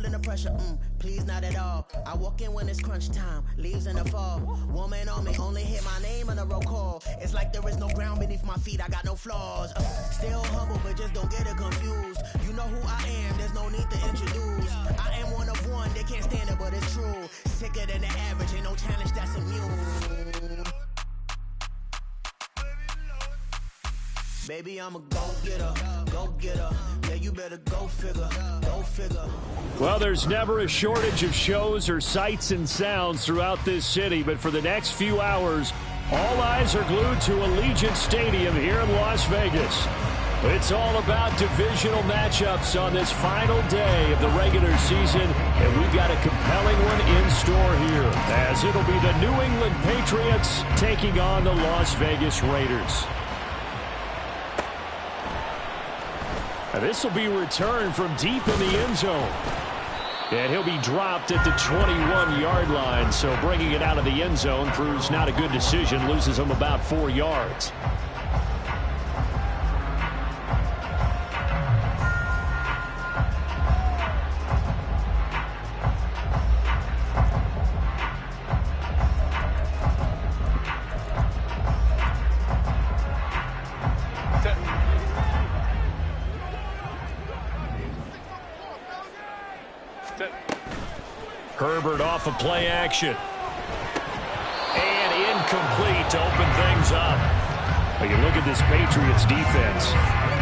pulling the pressure, please not at all. I walk in when it's crunch time, leaves in the fall. Woman on me, only hit my name on the roll call. It's like there is no ground beneath my feet, I got no flaws. Still humble, but just don't get it confused. You know who I am, there's no need to introduce. I am one of one, they can't stand it, but it's true. Sicker than the average, ain't no challenge that's immune. Baby, I'm a go-getter, go-getter. Yeah, you better go figure, go figure. Well, there's never a shortage of shows or sights and sounds throughout this city, but for the next few hours, all eyes are glued to Allegiant Stadium here in Las Vegas. It's all about divisional matchups on this final day of the regular season, and we've got a compelling one in store here, as it'll be the New England Patriots taking on the Las Vegas Raiders. And this will be returned from deep in the end zone. And he'll be dropped at the 21-yard line, so bringing it out of the end zone proves not a good decision, loses him about 4 yards. Herbert off of play action. And incomplete to open things up. But you look at this Patriots defense.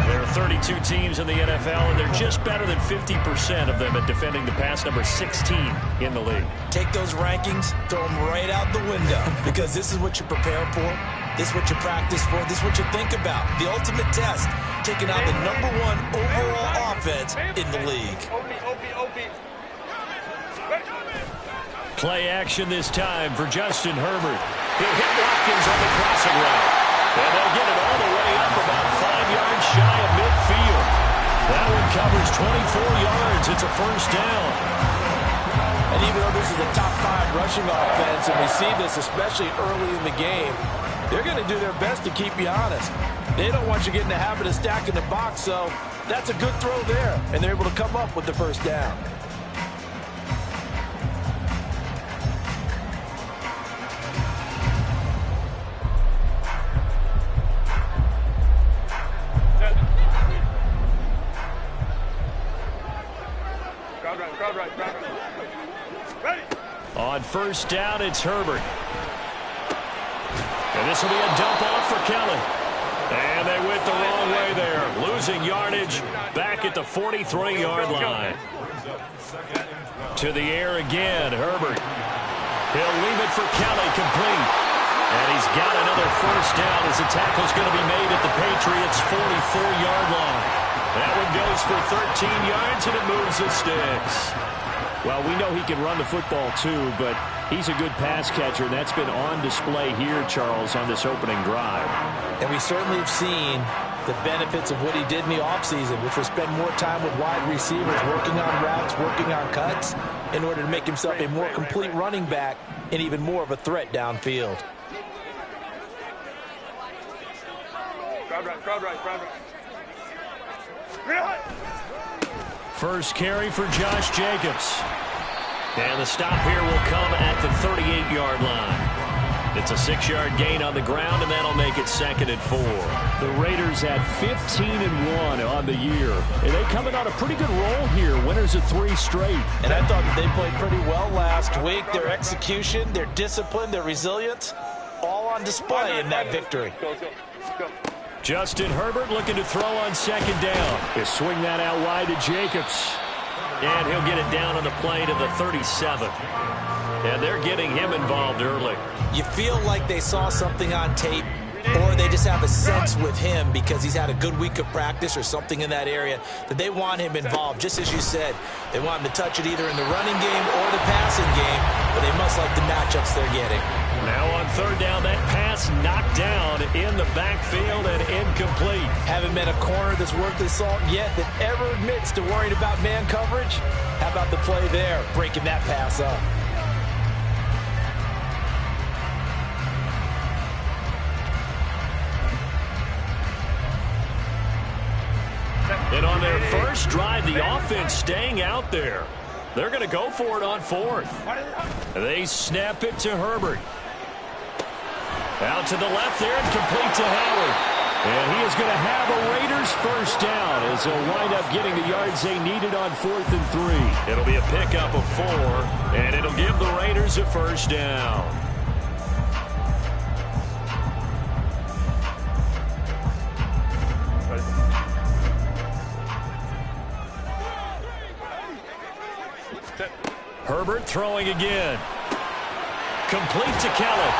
There are 32 teams in the NFL, and they're just better than 50% of them at defending the pass, number 16 in the league. Take those rankings, throw them right out the window, because this is what you prepare for. This is what you practice for. This is what you think about. The ultimate test, taking out the #1 overall offense in the league. Play action this time for Justin Herbert. He'll hit Watkins on the crossing route. And they'll get it all the way up about 5 yards shy of midfield. That one covers 24 yards. It's a first down. And even though this is a top 5 rushing offense, and we see this especially early in the game, they're going to do their best to keep you honest. They don't want you getting the habit of stacking the box, so that's a good throw there. And they're able to come up with the first down. On first down, it's Herbert. And this will be a dump off for Kelly. And they went the wrong way there. Losing yardage back at the 43-yard line. To the air again, Herbert. He'll leave it for Kelly, complete. And he's got another first down as the tackle's going to be made at the Patriots' 44-yard line. That one goes for 13 yards, and it moves the sticks. Well, we know he can run the football too, but he's a good pass catcher, and that's been on display here, Charles, on this opening drive. And we certainly have seen the benefits of what he did in the offseason, which was spend more time with wide receivers, working on routes, working on cuts, in order to make himself a more complete running back and even more of a threat downfield. Crowd right. First carry for Josh Jacobs. And the stop here will come at the 38-yard line. It's a 6-yard gain on the ground, and that'll make it 2nd and 4. The Raiders at 15-1 on the year. And they coming on a pretty good roll here. Winners of 3 straight. And I thought that they played pretty well last week. Their execution, their discipline, their resilience, all on display in that victory. Justin Herbert looking to throw on 2nd down. He'll swing that out wide to Jacobs. And he'll get it down on the play to the 37. And they're getting him involved early. You feel like they saw something on tape, or they just have a sense with him because he's had a good week of practice or something in that area that they want him involved. Just as you said, they want him to touch it either in the running game or the passing game, but they must like the matchups they're getting. Now on 3rd down, that pass knocked down in the backfield and incomplete. Haven't been a corner that's worth his salt yet that ever admits to worrying about man coverage. How about the play there, breaking that pass up? And on their first drive, the offense staying out there. They're going to go for it on fourth. They snap it to Herbert. Out to the left there and complete to Howard. And he is going to have a Raiders first down as they'll wind up getting the yards they needed on 4th and 3. It'll be a pickup of 4, and it'll give the Raiders a first down. Herbert throwing again. Complete to Kelly.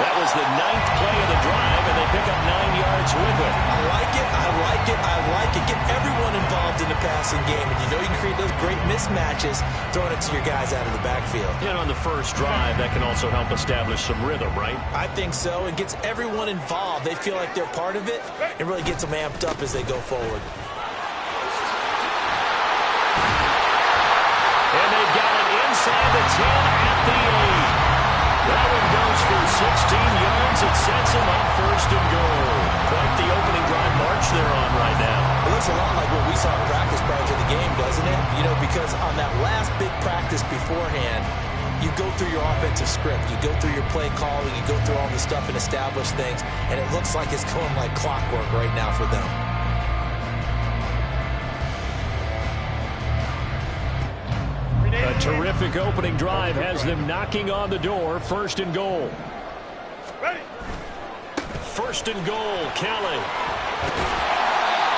That was the 9th play of the drive, and they pick up 9 yards with it. I like it, I like it, I like it. Get everyone involved in the passing game, and you know you can create those great mismatches throwing it to your guys out of the backfield. And on the first drive, that can also help establish some rhythm, right? I think so. It gets everyone involved. They feel like they're part of it. It really gets them amped up as they go forward. And they've got it inside the 10 at the 8. That one goes for 16 yards. It sets him up 1st and goal. Quite the opening drive march they're on right now. It looks a lot like what we saw in practice prior to the game, doesn't it? You know, because on that last big practice beforehand, you go through your offensive script. You go through your play calling. You go through all the stuff and establish things. And it looks like it's going like clockwork right now for them. A terrific opening drive has them knocking on the door. 1st and goal. Ready. 1st and goal, Kelly.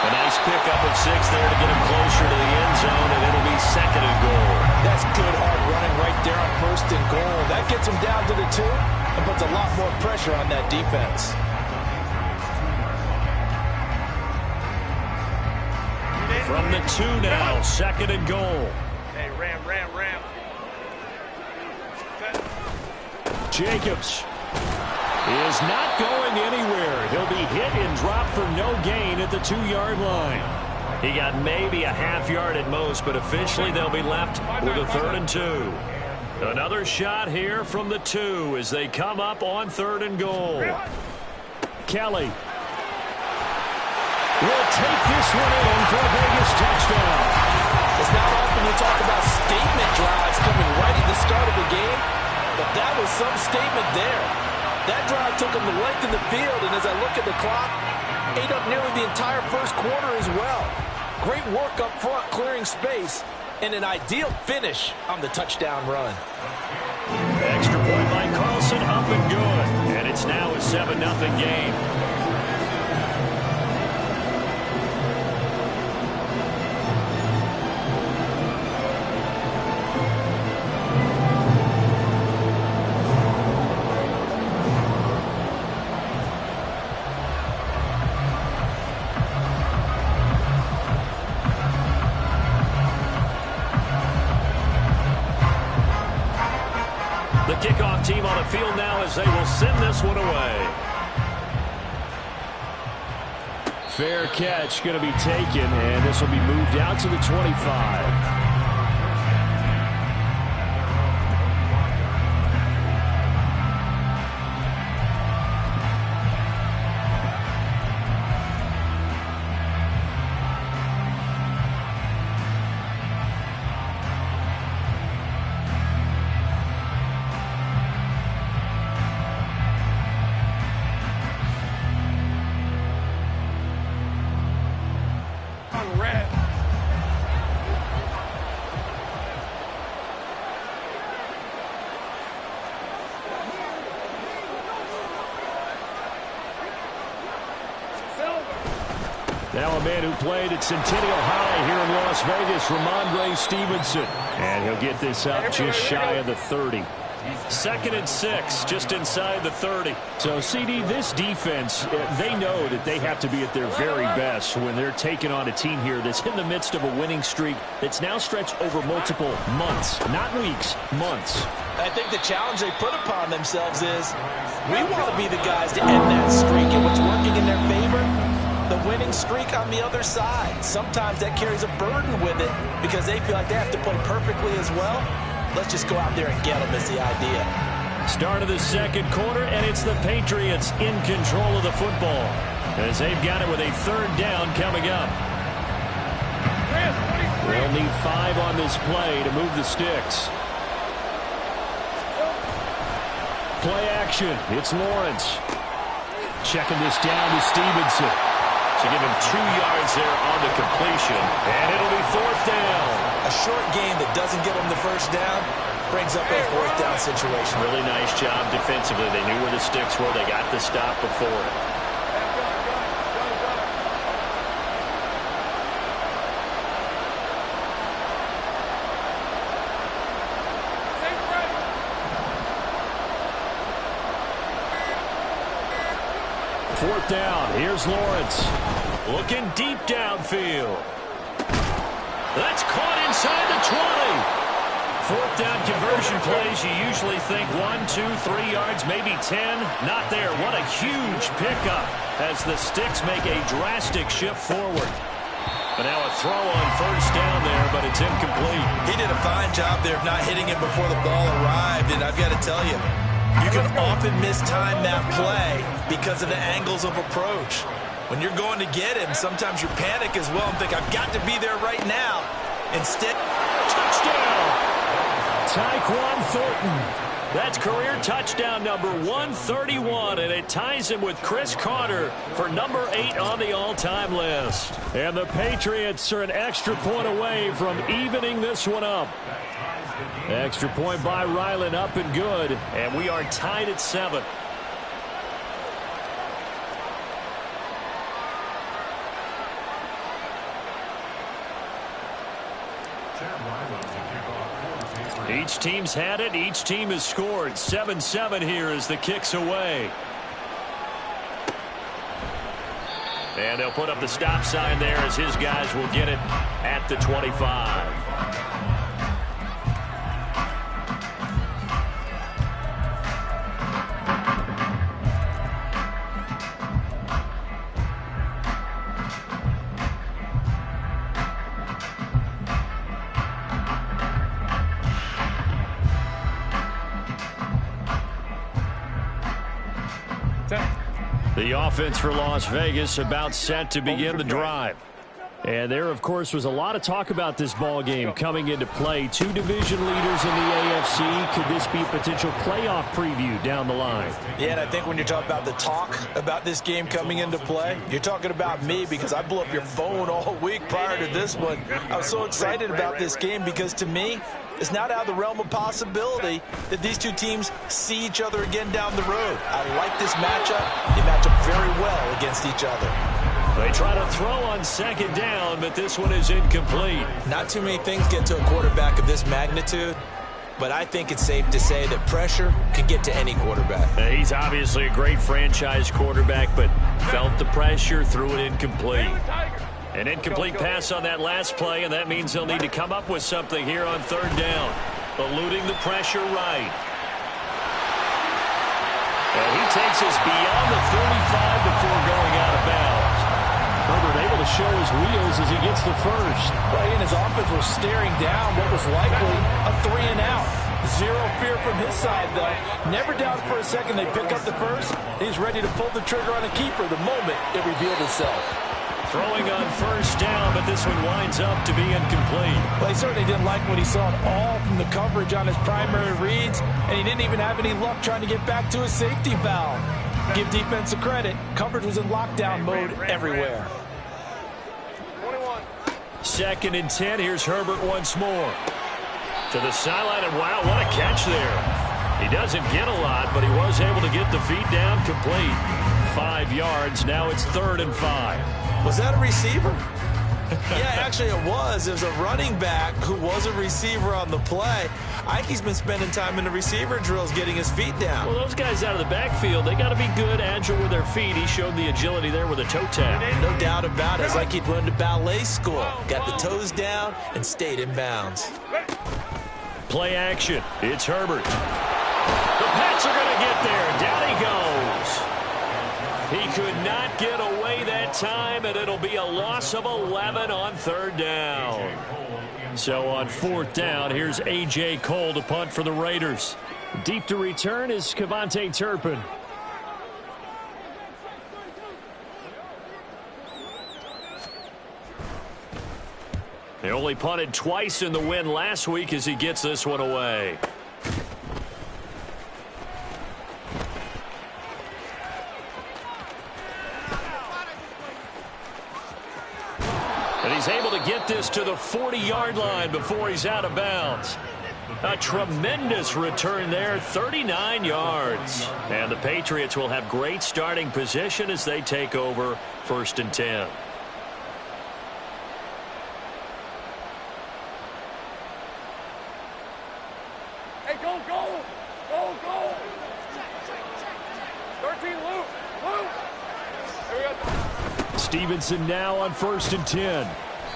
A nice pickup of 6 there to get him closer to the end zone, and it'll be 2nd and goal. That's good hard running right there on 1st and goal. That gets him down to the 2 and puts a lot more pressure on that defense. From the 2 now, 2nd and goal. Hey, ram. Jacobs is not going anywhere. He'll be hit and dropped for no gain at the 2-yard line. He got maybe a half yard at most, but officially they'll be left with a 3rd and 2. Another shot here from the 2 as they come up on 3rd and goal. Kelly will take this one in for a Vegas touchdown. It's not often you talk about statement drives coming right at the start of the game, but that was some statement there. That drive took them the length of the field, and as I look at the clock, ate up nearly the entire 1st quarter as well. Great work up front, clearing space, and an ideal finish on the touchdown run. Extra point by Carlson, up and good. And it's now a 7-0 game. The kickoff team on the field now as they will send this one away. Fair catch going to be taken, and this will be moved out to the 25. Now a man who played at Centennial High here in Las Vegas, Ramondre Stevenson. And he'll get this up just shy of the 30. 2nd and 6, just inside the 30. So, CD, this defense, they know that they have to be at their very best when they're taking on a team here that's in the midst of a winning streak that's now stretched over multiple months, not weeks, months. I think the challenge they put upon themselves is we want to be the guys to end that streak, and what's working in their favor, the winning streak on the other side. Sometimes that carries a burden with it because they feel like they have to play perfectly as well. Let's just go out there and get them is the idea. Start of the 2nd quarter, and it's the Patriots in control of the football as they've got it with a 3rd down coming up. Chris, They'll need 5 on this play to move the sticks. Play action. It's Lawrence. Checking this down to Stevenson. To give him 2 yards there on the completion. And it'll be 4th down. A short game that doesn't get him the first down brings up a 4th down situation. Really nice job defensively. They knew where the sticks were. They got the stop before it. Fourth down. Here's Lawrence. Looking deep downfield. That's caught inside the 20. 4th down conversion plays, you usually think 1, 2, 3 yards, maybe 10. Not there. What a huge pickup as the sticks make a drastic shift forward. But now a throw on 1st down there, but it's incomplete. He did a fine job there of not hitting him before the ball arrived, and I've got to tell you, you can often mistime that play because of the angles of approach. When you're going to get him, sometimes you panic as well and think, I've got to be there right now. Instead, touchdown! Tyquan Thornton. That's career touchdown number 131, and it ties him with Chris Carter for number 8 on the all-time list. And the Patriots are an extra point away from evening this one up. Extra point by Ryland, up and good, and we are tied at 7. Each team's had it. Each team has scored. 7-7 here as the kick's away. And they'll put up the stop sign there as his guys will get it at the 25. The offense for Las Vegas about set to begin the drive. And there, of course, was a lot of talk about this ball game coming into play. 2 division leaders in the AFC. Could this be a potential playoff preview down the line? Yeah, and I think when you're talking about the talk about this game coming into play, you're talking about me because I blew up your phone all week prior to this one. I was so excited about this game because, to me, it's not out of the realm of possibility that these 2 teams see each other again down the road. I like this matchup. They match up very well against each other. They try to throw on 2nd down, but this one is incomplete. Not too many things get to a quarterback of this magnitude, but I think it's safe to say that pressure can get to any quarterback. He's obviously a great franchise quarterback, but felt the pressure, threw it incomplete. An incomplete pass on that last play, and that means they'll need to come up with something here on 3rd down. Eluding the pressure right. And he takes us beyond the 35 before going out of bounds. Herbert able to show his wheels as he gets the first. Well, he and his offense were staring down what was likely a 3-and-out. Zero fear from his side, though. Never doubted for a second they pick up the first. He's ready to pull the trigger on a keeper the moment it revealed itself. Throwing on 1st down, but this one winds up to be incomplete. Well, he certainly didn't like what he saw at all from the coverage on his primary reads, and he didn't even have any luck trying to get back to his safety valve. Give defense a credit. Coverage was in lockdown mode everywhere. 2nd and 10. Here's Herbert once more. To the sideline, and wow, what a catch there. He doesn't get a lot, but he was able to get the feet down complete. 5 yards. Now it's 3rd and 5. Was that a receiver? Yeah, actually it was. It was a running back who was a receiver on the play. I think he's been spending time in the receiver drills getting his feet down. Well, those guys out of the backfield, they got to be good, agile with their feet. He showed the agility there with a toe tap. No doubt about it. It's like he'd learned to ballet school. Got the toes down and stayed in bounds. Play action. It's Herbert. The Pats are going to get there. Down he goes. He could not get away that time, and it'll be a loss of 11 on 3rd down. So on 4th down, here's A.J. Cole to punt for the Raiders. Deep to return is Kevontae Turpin. He only punted twice in the win last week as he gets this one away. And he's able to get this to the 40-yard line before he's out of bounds. A tremendous return there, 39 yards. And the Patriots will have great starting position as they take over 1st and 10. Hey, go, go! Go, go! 13, Luke! Luke! Here we go. Stevenson now on 1st and 10.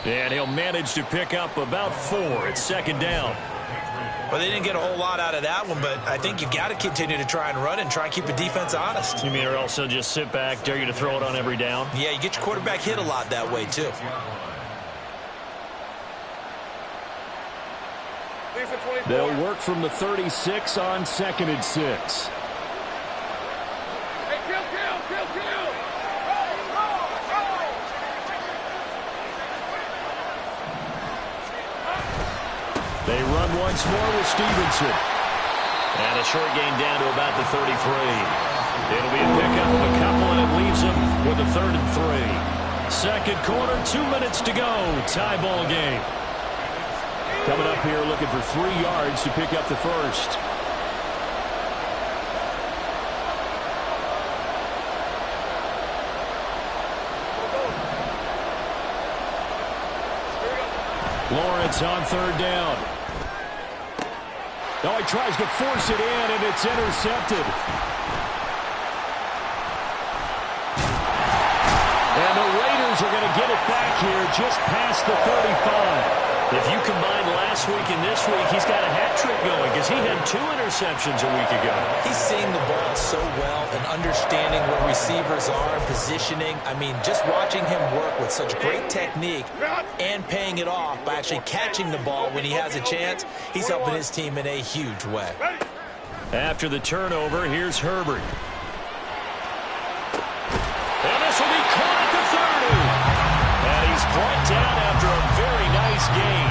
And he'll manage to pick up about 4 at 2nd down. Well, they didn't get a whole lot out of that one, but I think you got to continue to try and run and try and keep the defense honest. You mean or also just sit back, dare you to throw it on every down? Yeah, you get your quarterback hit a lot that way, too. They'll work from the 36 on 2nd and 6. Hey, kill! They run once more with Stevenson. And a short gain down to about the 33. It'll be a pickup of a couple, and it leaves them with a 3rd and 3. Second quarter, 2 minutes to go. Tie ball game. Coming up here looking for 3 yards to pick up the first. Lawrence on 3rd down. Oh, he tries to force it in, and it's intercepted. And the Raiders are going to get it back here just past the 35. If you combine last week and this week, he's got a hat trick going because he had 2 interceptions a week ago. He's seeing the ball so well and understanding where receivers are, positioning. I mean, just watching him work with such great technique and paying it off by actually catching the ball when he has a chance, he's helping his team in a huge way. After the turnover, here's Herbert. And this will be caught at the 30. And he's brought down after a very nice gain.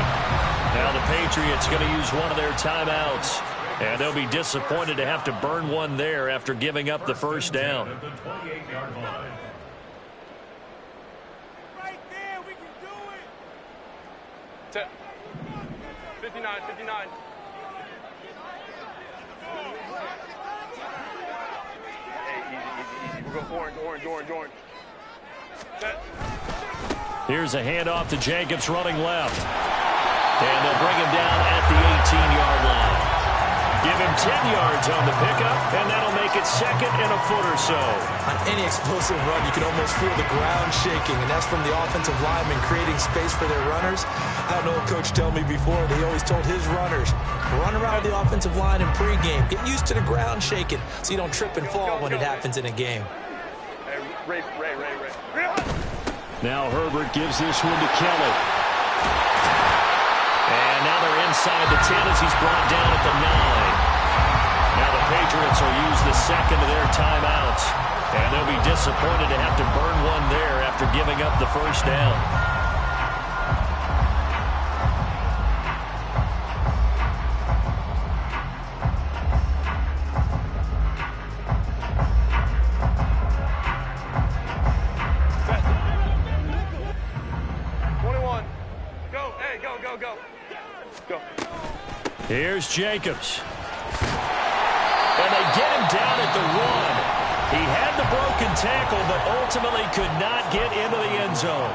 Now the Patriots going to use one of their timeouts. And they'll be disappointed to have to burn one there after giving up the first down. Right there, we can do it! 59, 59. Hey, easy. We'll go orange. Set. Here's a handoff to Jacobs running left. And they'll bring him down at the 18-yard line. Give him 10 yards on the pickup, and that'll make it 2nd and a foot or so. On any explosive run, you can almost feel the ground shaking, and that's from the offensive linemen creating space for their runners. I know a coach told me before, they always told his runners, run around the offensive line in pregame. Get used to the ground shaking so you don't trip and fall when it happens in a game. Hey, Ray. Now Herbert gives this one to Kelly. And now they're inside the 10 as he's brought down at the 9. Now the Patriots will use the 2nd of their timeouts. And they'll be disappointed to have to burn one there after giving up the first down. Here's Jacobs. And they get him down at the 1. He had the broken tackle, but ultimately could not get into the end zone.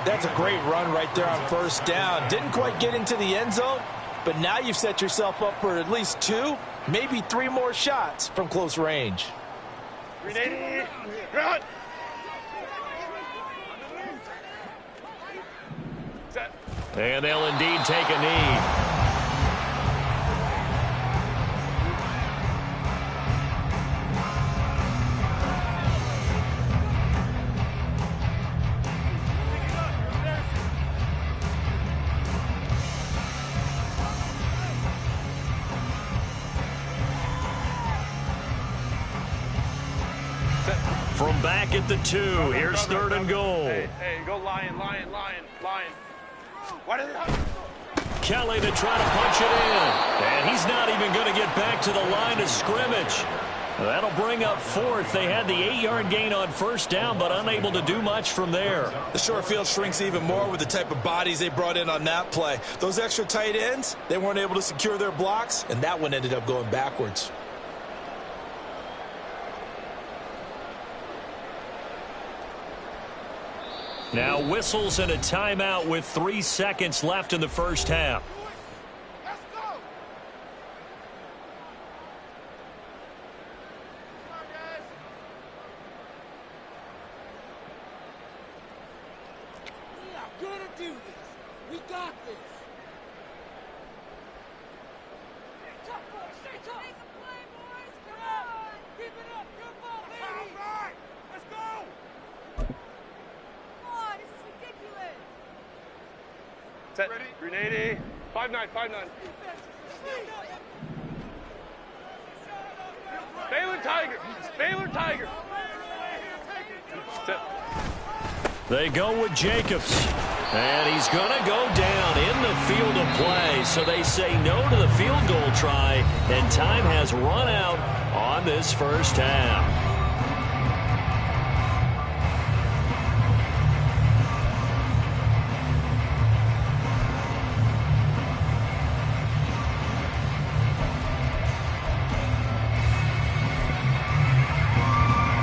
That's a great run right there on 1st down. Didn't quite get into the end zone, but now you've set yourself up for at least 2, maybe 3 more shots from close range. 380. Run. Set. And they'll indeed take a knee. From back at the 2, here's 3rd and goal. Hey, go lion. Kelly to try to punch it in. And he's not even going to get back to the line of scrimmage. That'll bring up fourth. They had the 8-yard gain on first down, but unable to do much from there. The short field shrinks even more with the type of bodies they brought in on that play. Those extra tight ends, they weren't able to secure their blocks, and that one ended up going backwards. Now whistles and a timeout with 3 seconds left in the first half. Set. Grenade. 5-9, 5-9. Baylor Tiger. Baylor Tiger. Set. They go with Jacobs. And he's going to go down in the field of play. So they say no to the field goal try. And time has run out on this first half.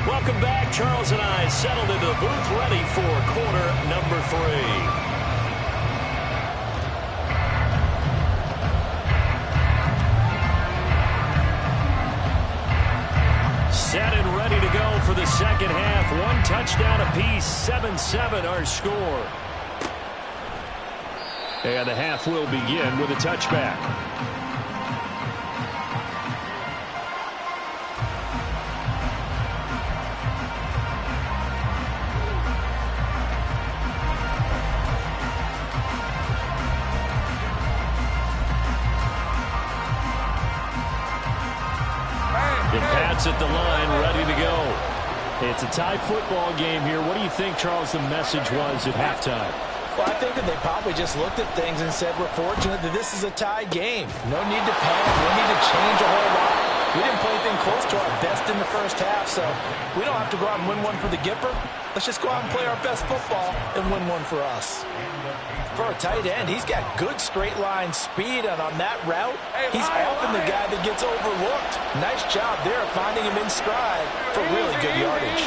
Welcome back. Charles and I settled into the booth, ready for quarter number 3. Set and ready to go for the second half. 1 touchdown apiece, 7-7 our score. And the half will begin with a touchback. At the line, ready to go. It's a tie football game here. What do you think, Charles, the message was at halftime? Well, I think that they probably just looked at things and said, we're fortunate that this is a tie game. No need to panic. No need to change a whole lot. We didn't play anything close to our best in the first half, so we don't have to go out and win one for the Gipper. Let's just go out and play our best football and win one for us. For a tight end, he's got good straight line speed, and on that route, he's often the guy that gets overlooked. Nice job there finding him in stride for really good yardage.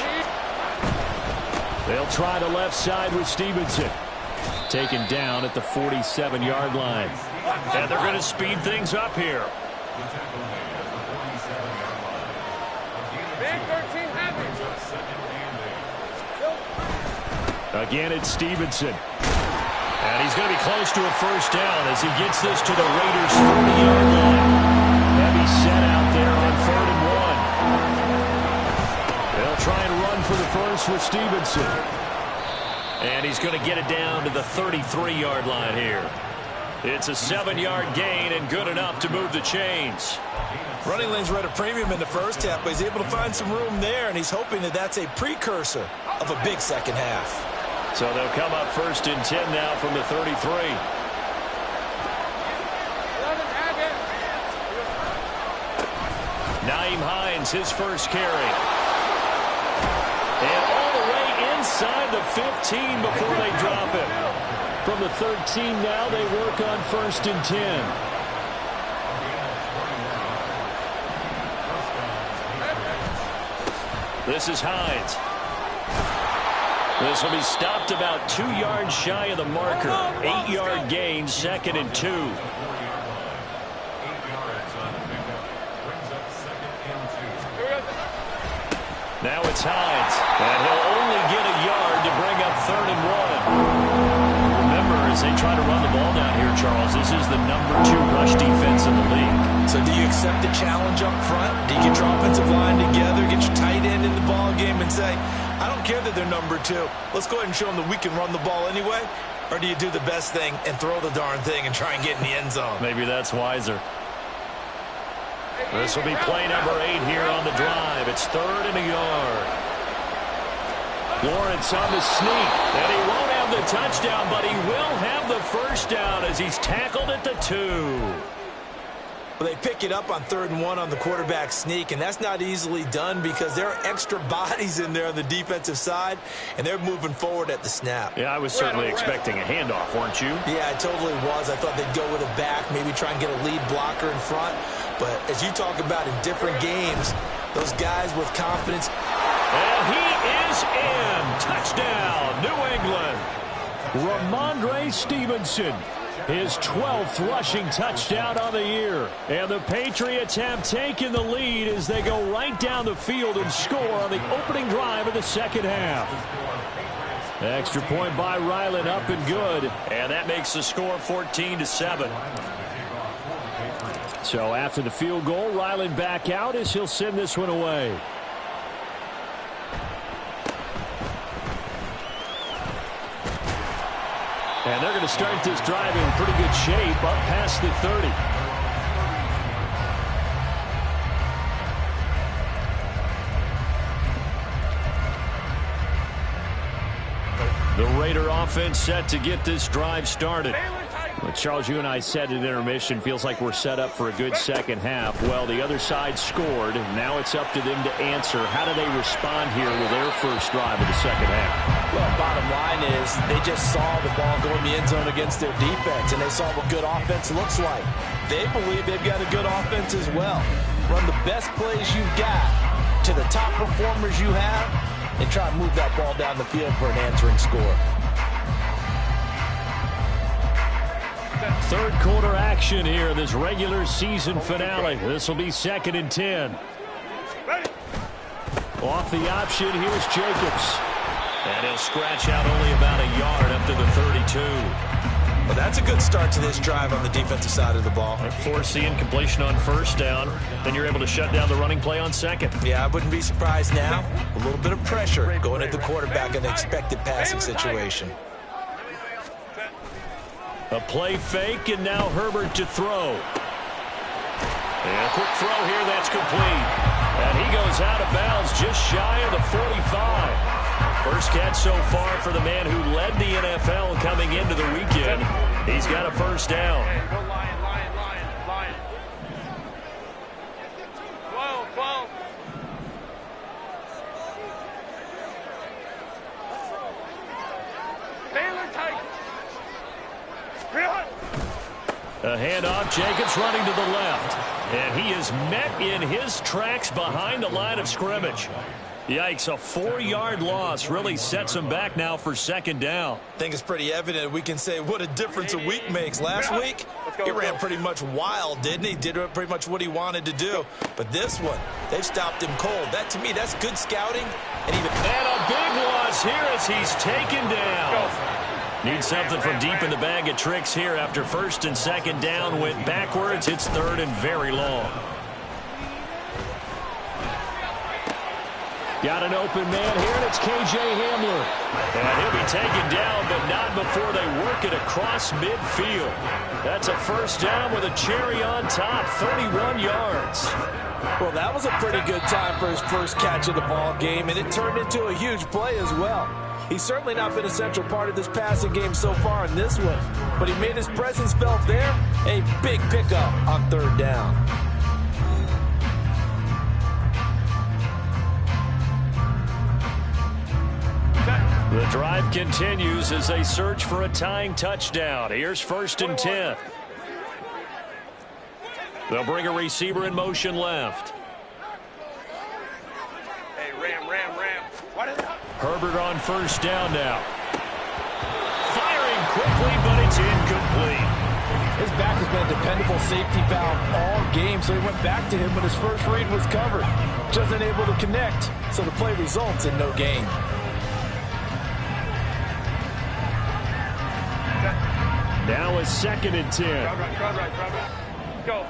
They'll try the left side with Stevenson. Taken down at the 47-yard line. And they're going to speed things up here. Big 13 heavy. Again, it's Stevenson. And he's going to be close to a first down as he gets this to the Raiders' 40-yard line. Heavy set out there on 3rd and 1. They'll try and run for the first with Stevenson. And he's going to get it down to the 33-yard line here. It's a 7-yard gain and good enough to move the chains. Running lanes were at a premium in the first half, but he's able to find some room there, and he's hoping that that's a precursor of a big second half. So they'll come up 1st and 10 now from the 33. Nyheim Hines, his first carry. And all the way inside the 15 before they drop it. From the 13 now, they work on 1st and 10. This is Hines. This will be stopped about 2 yards shy of the marker. 8-yard gain, 2nd and 2. Now it's Hines, and he'll only get a yard to bring up 3rd and 1. Remember, as they try to run the ball down here, Charles, this is the number 2 rush defense in the league. So do you accept the challenge up front? Do you get your offensive line together, get your tight end in the ball game and say, I don't care that they're number 2. Let's go ahead and show them that we can run the ball anyway? Or do you do the best thing and throw the darn thing and try and get in the end zone? Maybe that's wiser. This will be play number 8 here on the drive. It's 3rd and a yard. Lawrence on the sneak, and he won't have the touchdown, but he will have the first down as he's tackled at the 2. Well, they pick it up on 3rd and 1 on the quarterback sneak, and that's not easily done because there are extra bodies in there on the defensive side, and they're moving forward at the snap. Yeah, I was certainly expecting a handoff, weren't you? Yeah, I totally was. I thought they'd go with a back, maybe try and get a lead blocker in front. But as you talk about in different games, those guys with confidence. And he is in. Touchdown, New England. Ramondre Stevenson. His 12th rushing touchdown on the year. And the Patriots have taken the lead as they go right down the field and score on the opening drive of the second half. Extra point by Ryland, up and good. And that makes the score 14-7. So after the field goal, Ryland back out as he'll send this one away. And they're going to start this drive in pretty good shape up past the 30. The Raider offense set to get this drive started. Well, Charles, you and I said at intermission, feels like we're set up for a good second half. Well, the other side scored. Now it's up to them to answer. How do they respond here with their first drive of the second half? Well, bottom line is they just saw the ball go in the end zone against their defense, and they saw what good offense looks like. They believe they've got a good offense as well. Run the best plays you've got to the top performers you have, and try to move that ball down the field for an answering score. Third quarter action here in this regular season finale. This will be 2nd and 10. Off the option, here's Jacobs. And he'll scratch out only about a yard up to the 32. Well, that's a good start to this drive on the defensive side of the ball. Force the incompletion on first down. Then you're able to shut down the running play on second. Yeah, I wouldn't be surprised now. A little bit of pressure going at the quarterback in the expected passing situation. A play fake, and now Herbert to throw. And a quick throw here, that's complete. And he goes out of bounds just shy of the 45. First catch so far for the man who led the NFL coming into the weekend. He's got a first down. Lion. 12. Baylor Titans. A handoff, Jacobs running to the left. And he is met in his tracks behind the line of scrimmage. Yikes, a 4-yard loss really sets him back now for second down. I think it's pretty evident we can say what a difference a week makes. Last week, he ran pretty much wild, didn't he? Did pretty much what he wanted to do. But this one, they've stopped him cold. That, to me, that's good scouting. And a big loss here as he's taken down. Need something from deep in the bag of tricks here after first and second down went backwards. It's 3rd and very long. Got an open man here, and it's K.J. Hamler. And he'll be taken down, but not before they work it across midfield. That's a first down with a cherry on top, 31 yards. Well, that was a pretty good time for his first catch of the ball game, and it turned into a huge play as well. He's certainly not been a central part of this passing game so far in this one, but he made his presence felt there. A big pickup on 3rd down. The drive continues as they search for a tying touchdown. Here's 1st and 10. They'll bring a receiver in motion left. Hey, Ram. What is up? Herbert on first down now. Firing quickly, but it's incomplete. His back has been a dependable safety valve all game, so he went back to him when his first read was covered. Just unable to connect, so the play results in no gain. Now a 2nd and 10. Crowd right. Go.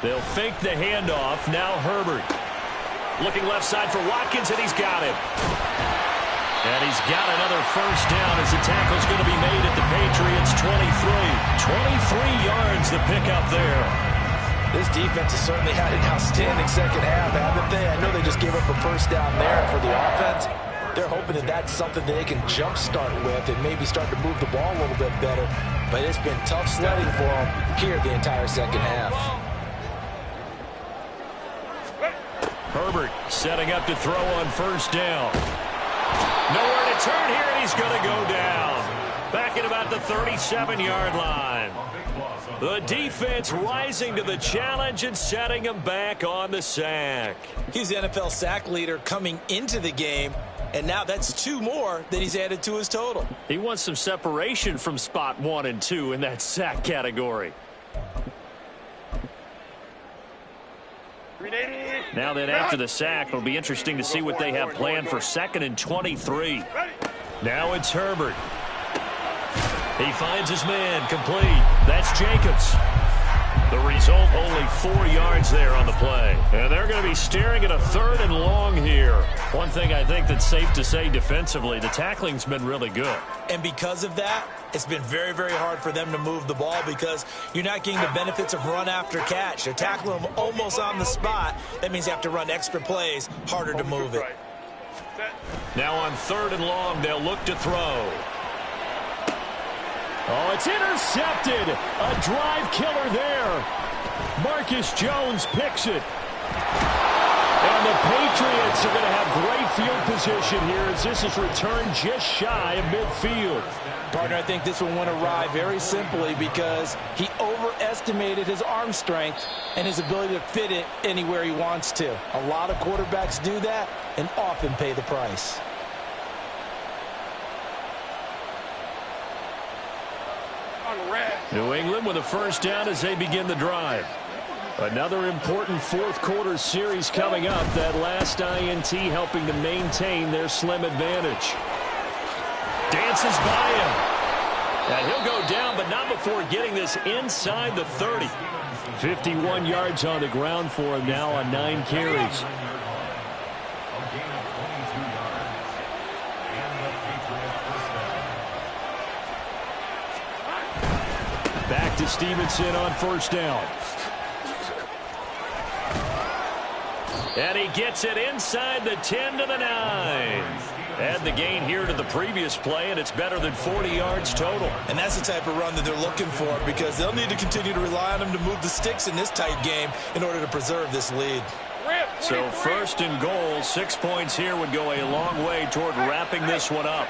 They'll fake the handoff. Now Herbert. Looking left side for Watkins, and he's got him. And he's got another first down as the tackle's going to be made at the Patriots' 23. 23 yards the pickup there. This defense has certainly had an outstanding second half, haven't they? I know they just gave up a first down there for the offense. They're hoping that that's something that they can jumpstart with and maybe start to move the ball a little bit better. But it's been tough sledding for them here the entire second half. Herbert setting up to throw on first down. Nowhere to turn here, and he's going to go down. Back at about the 37-yard line. The defense rising to the challenge and setting him back on the sack. He's the NFL sack leader coming into the game, and now that's 2 more that he's added to his total. He wants some separation from spot 1 and 2 in that sack category. Now then, after the sack, it'll be interesting to see what they have planned for 2nd and 23. Now it's Herbert. He finds his man, complete. That's Jacobs. The result, only 4 yards there on the play. And they're going to be staring at a 3rd and long here. One thing I think that's safe to say defensively, the tackling's been really good. And because of that, it's been very, very hard for them to move the ball because you're not getting the benefits of run after catch. They're tackling them almost on the spot. That means you have to run extra plays, harder to move it. Now on 3rd and long, they'll look to throw. Oh, it's intercepted. A drive killer there. Marcus Jones picks it. And the Patriots are going to have great field position here as this is returned just shy of midfield. Partner, I think this one went awry very simply because he overestimated his arm strength and his ability to fit it anywhere he wants to. A lot of quarterbacks do that and often pay the price. New England with a first down as they begin the drive. Another important 4th quarter series coming up. That last INT helping to maintain their slim advantage. Dances by him. And he'll go down, but not before getting this inside the 30. 51 yards on the ground for him now on 9 carries. Back to Stevenson on first down. And he gets it inside the 10 to the 9. Add the gain here to the previous play, and it's better than 40 yards total. And that's the type of run that they're looking for because they'll need to continue to rely on him to move the sticks in this tight game in order to preserve this lead. So 1st and goal, 6 points here would go a long way toward wrapping this one up.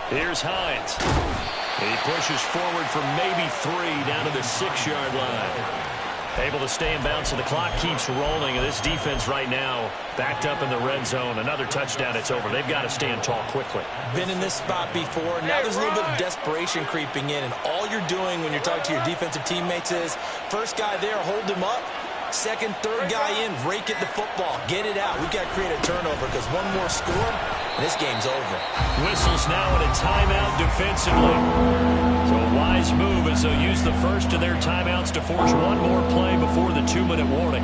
Here's Hines. He pushes forward for maybe 3 down to the 6-yard line. Able to stay in bounds, so the clock keeps rolling. And this defense right now backed up in the red zone. Another touchdown, it's over. They've got to stand tall quickly. Been in this spot before. Now there's a little bit of desperation creeping in. And all you're doing when you're talking to your defensive teammates is first guy there, hold him up. Second, third guy in, rake at the football. Get it out. We've got to create a turnover because one more score, and this game's over. Whistles now at a timeout defensively. So a wise move as they'll use the first of their timeouts to force one more play before the 2-minute warning.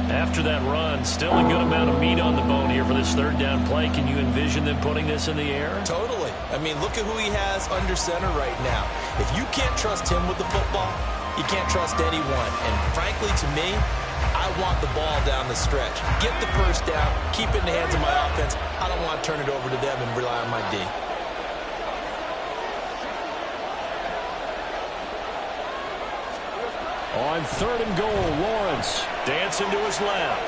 After that run, still a good amount of meat on the bone here for this 3rd down play. Can you envision them putting this in the air? Totally. I mean, look at who he has under center right now. If you can't trust him with the football, you can't trust anyone. And frankly, to me, I want the ball down the stretch. Get the first down, keep it in the hands of my offense. I don't want to turn it over to them and rely on my D. On 3rd and goal, Lawrence dancing to his left.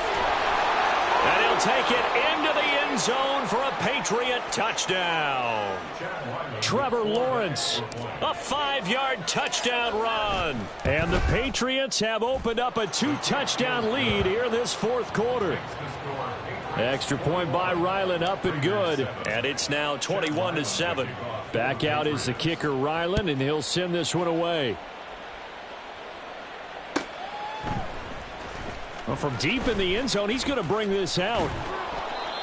And he'll take it into the end zone for a Patriot touchdown. Trevor Lawrence, a 5-yard touchdown run. And the Patriots have opened up a 2-touchdown lead here in this 4th quarter. Extra point by Ryland, up and good. And it's now 21-7. Back out is the kicker, Ryland, and he'll send this one away. Well, from deep in the end zone, he's going to bring this out.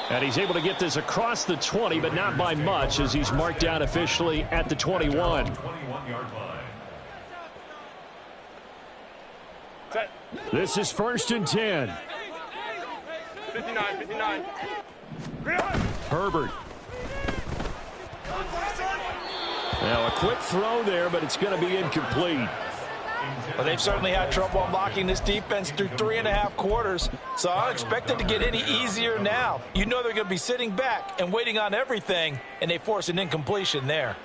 And he's able to get this across the 20, but not by much as he's marked down officially at the 21. This is 1st and 10. 59. Herbert. Now a quick throw there, but it's going to be incomplete. Well, they've certainly had trouble unlocking this defense through 3.5 quarters, so I don't expect it to get any easier now. You know they're going to be sitting back and waiting on everything, and they force an incompletion there.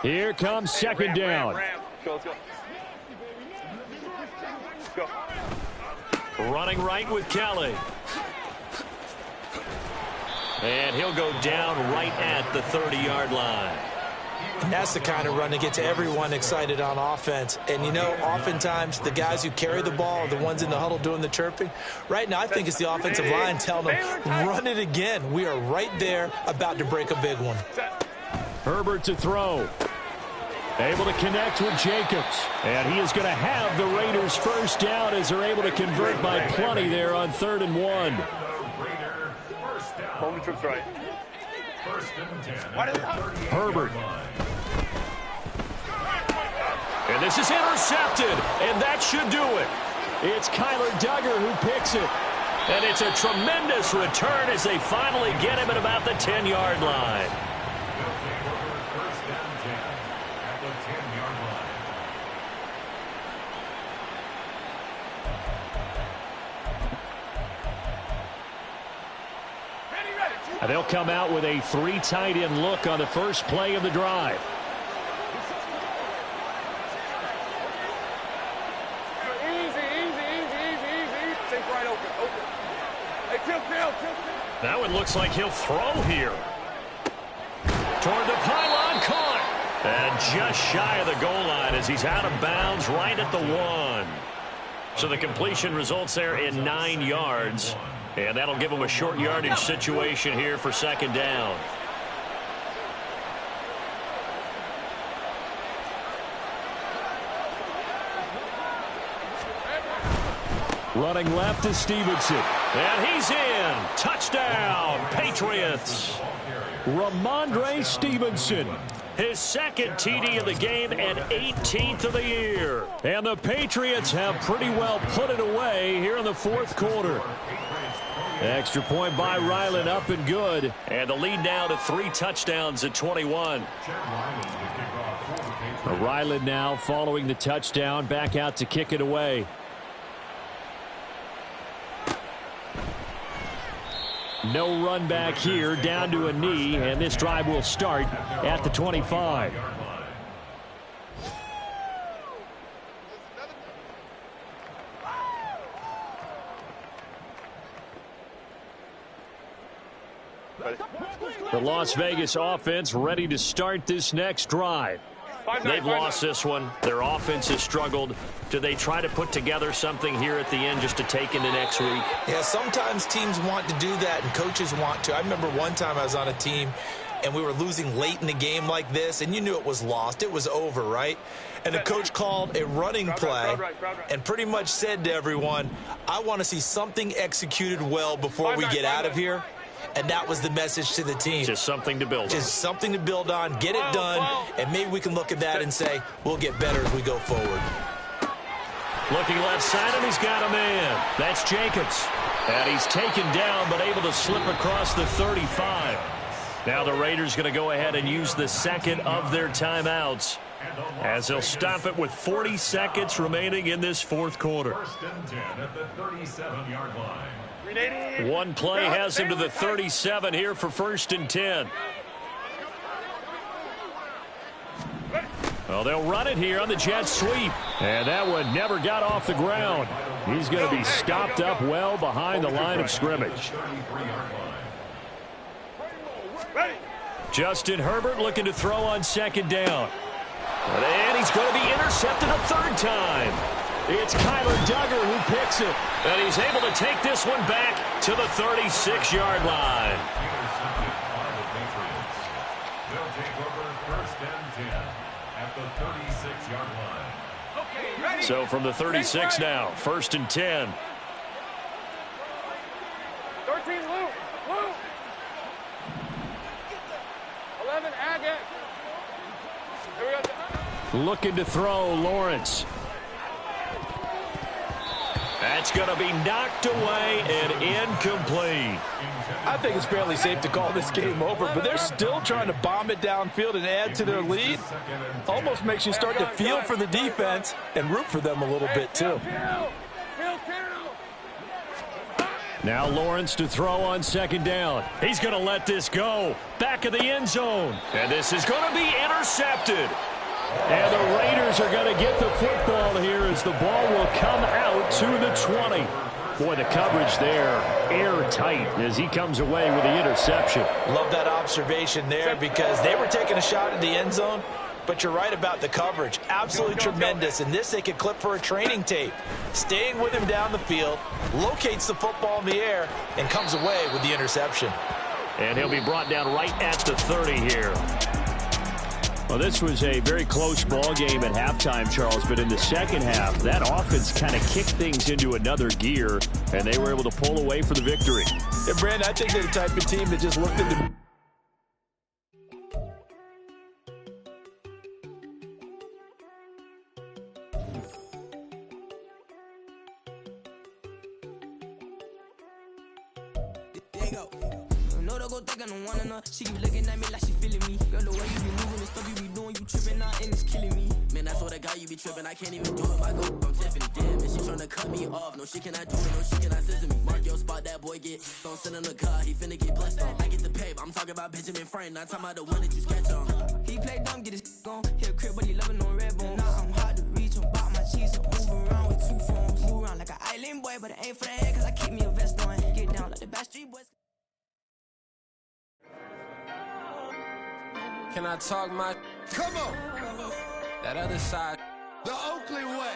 Here comes second down. Let's go. Running right with Kelly. And he'll go down right at the 30-yard line. And that's the kind of run that gets everyone excited on offense. And, you know, oftentimes the guys who carry the ball are the ones in the huddle doing the chirping. Right now, I think it's the offensive line telling them, run it again. We are right there about to break a big one. Herbert to throw. Able to connect with Jacobs. And he is going to have the Raiders first down as they're able to convert by plenty there on 3rd and 1. Home trips right. Herbert. And this is intercepted, and that should do it. It's Kyler Duggar who picks it. And it's a tremendous return as they finally get him at about the 10-yard line. And they'll come out with a 3 tight end look on the first play of the drive. That one looks like he'll throw here. Toward the pylon, caught. And just shy of the goal line as he's out of bounds right at the 1. So the completion results there in 9 yards. And that'll give him a short yardage situation here for second down. Running left is Stevenson. And he's in. Touchdown, Patriots. Ramondre Stevenson. His second TD of the game and 18th of the year. And the Patriots have pretty well put it away here in the 4th quarter. Extra point by Ryland, up and good. And the lead now to 3 touchdowns at 21. Ryland now following the touchdown, back out to kick it away. No run back here, down to a knee, and this drive will start at the 25. The Las Vegas offense ready to start this next drive. They've lost this one. Their offense has struggled. Do they try to put together something here at the end just to take into next week? Yeah, sometimes teams want to do that and coaches want to. I remember one time I was on a team and we were losing late in the game like this, and you knew it was lost. It was over, right? And the coach called a running play and pretty much said to everyone, I want to see something executed well before we get out of here. And that was the message to the team. Just something to build on. Just something to build on, get it done, and maybe we can look at that and say, we'll get better as we go forward. Looking left side, and he's got a man. That's Jacobs. And he's taken down, but able to slip across the 35. Now the Raiders going to go ahead and use the second of their timeouts, as they'll stop it with 40 seconds remaining in this 4th quarter. 1st and 10 at the 37-yard line. One play has him to the 37 here for 1st and 10. Well, they'll run it here on the jet sweep. And that one never got off the ground. He's going to be stopped up well behind the line of scrimmage. Justin Herbert looking to throw on 2nd down. And he's going to be intercepted a 3rd time. It's Kyler Duggar who picks it. And he's able to take this one back to the 36-yard line. They'll take over 1st and 10 at the 36-yard line. So from the 36 now, 1st and 10. 13, Luke. 11, Agate. Here we go. Looking to throw, Lawrence. That's going to be knocked away and incomplete. I think it's fairly safe to call this game over, but they're still trying to bomb it downfield and add to their lead. Almost makes you start to feel for the defense and root for them a little bit, too. Now Lawrence to throw on second down. He's going to let this go. Back of the end zone. And this is going to be intercepted. And the Raiders are going to get the football here as the ball will come out to the 20. Boy, the coverage there, airtight as he comes away with the interception. Love that observation there because they were taking a shot at the end zone, but you're right about the coverage. Absolutely tremendous. And this they could clip for a training tape. Staying with him down the field, locates the football in the air, and comes away with the interception. And he'll be brought down right at the 30 here. Well, this was a very close ball game at halftime, Charles, but in the second half, that offense kind of kicked things into another gear, and they were able to pull away for the victory. Yeah, Brandon, I think they're the type of team that just looked at the... She keep looking at me like she feeling me. Girl, the way you be moving and stuff you be doing, you tripping out and it's killing me. Man, that's what I got, you be tripping. I can't even do it. I go, I'm Tiffany, damn. And she tryna cut me off. No, she cannot do it. No, she cannot scissor me. Mark your spot, that boy get. Don't send him the car, he finna get blessed on. I get the pay, I'm talking about Benjamin Franklin. Not talking about the one that you sketch on. He play dumb, get his gone. Hit a crib, but he loving on red bone. Now I'm hard to reach, I'm about my cheese. Move around with two phones. Move around like an island boy, but it ain't for the head, cause I keep me a vest on. Get down like the Backstreet Boys. Can I talk my... Come on. That other side. The Oakley way.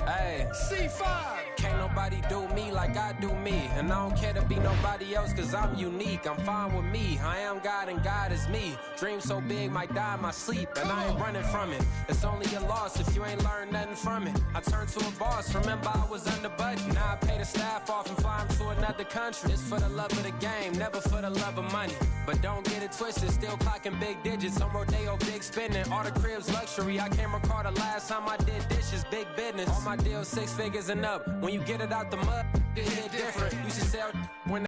Hey. C5. Can't nobody do me like I do me. And I don't care to be nobody else cause I'm unique. I'm fine with me. I am God and God is me. Dream so big might die in my sleep. And I ain't running from it. It's only a loss if you ain't learned nothing from it. I turned to a boss. Remember I was under budget. Now I pay the staff off and fly them to another country. It's for the love of the game, never for the love of money. But don't get it twisted. Still clocking big digits. On Rodeo, big spending. All the cribs luxury. I can't recall the last time I did dishes. Big business. All my deals 6 figures and up. When you get it out the mud, it hit different. You should sell when